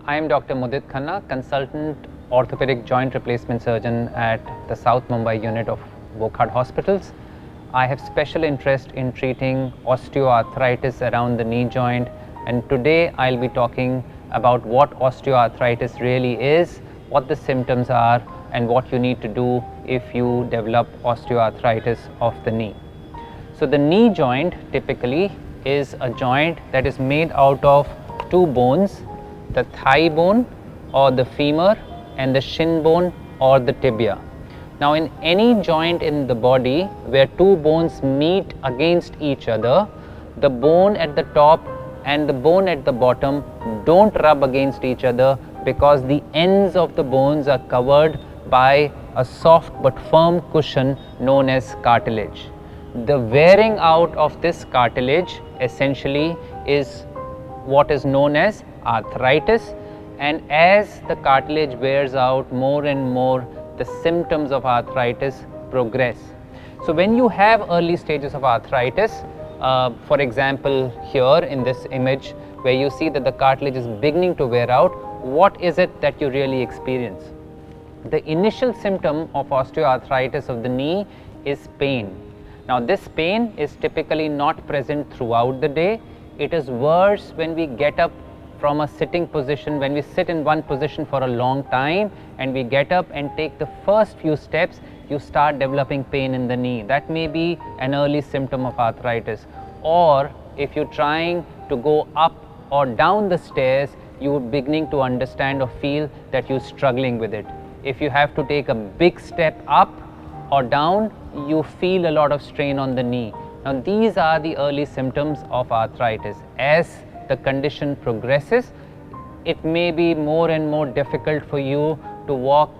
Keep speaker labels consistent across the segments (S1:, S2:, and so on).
S1: I am Dr. Mudit Khanna, Consultant Orthopedic Joint Replacement Surgeon at the South Mumbai unit of Wockhardt Hospitals. I have special interest in treating osteoarthritis around the knee joint, and today I'll be talking about what osteoarthritis really is, what the symptoms are, and what you need to do if you develop osteoarthritis of the knee. So the knee joint typically is a joint that is made out of two bones, the thigh bone or the femur and the shin bone or the tibia. Now in any joint in the body where two bones meet against each other, the bone at the top and the bone at the bottom don't rub against each other because the ends of the bones are covered by a soft but firm cushion known as cartilage. The wearing out of this cartilage essentially is what is known as arthritis, and as the cartilage wears out more and more, the symptoms of arthritis progress. So when you have early stages of arthritis, for example here in this image where you see that the cartilage is beginning to wear out, what is it that you really experience? The initial symptom of osteoarthritis of the knee is pain. Now this pain is typically not present throughout the day. It is worse when we get up from a sitting position, when we sit in one position for a long time and we get up and take the first few steps, you start developing pain in the knee. That may be an early symptom of arthritis. Or if you're trying to go up or down the stairs, you're beginning to understand or feel that you're struggling with it. If you have to take a big step up or down, you feel a lot of strain on the knee. Now these are the early symptoms of arthritis. As the condition progresses, it may be more and more difficult for you to walk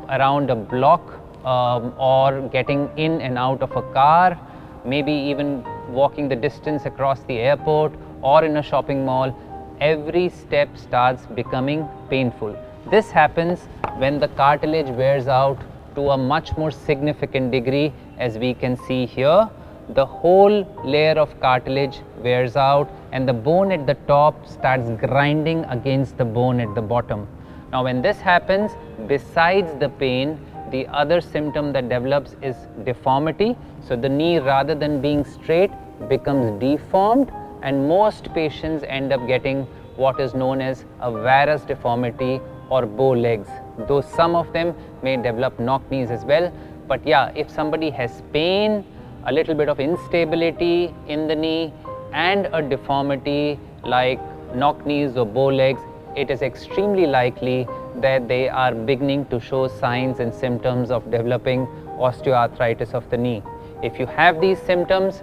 S1: around a block or getting in and out of a car, maybe even walking the distance across the airport or in a shopping mall. Every step starts becoming painful. This happens when the cartilage wears out to a much more significant degree, as we can see here. The whole layer of cartilage wears out and the bone at the top starts grinding against the bone at the bottom. Now when this happens, besides the pain, the other symptom that develops is deformity. So the knee, rather than being straight, becomes deformed, and most patients end up getting what is known as a varus deformity or bow legs, though some of them may develop knock knees as well. But yeah, if somebody has pain, a little bit of instability in the knee and a deformity like knock knees or bow legs, it is extremely likely that they are beginning to show signs and symptoms of developing osteoarthritis of the knee. If you have these symptoms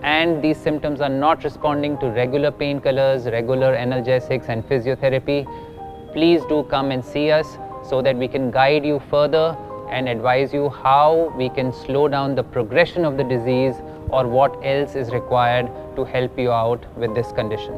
S1: and these symptoms are not responding to regular painkillers, regular analgesics and physiotherapy, please do come and see us so that we can guide you further and advise you how we can slow down the progression of the disease or what else is required to help you out with this condition.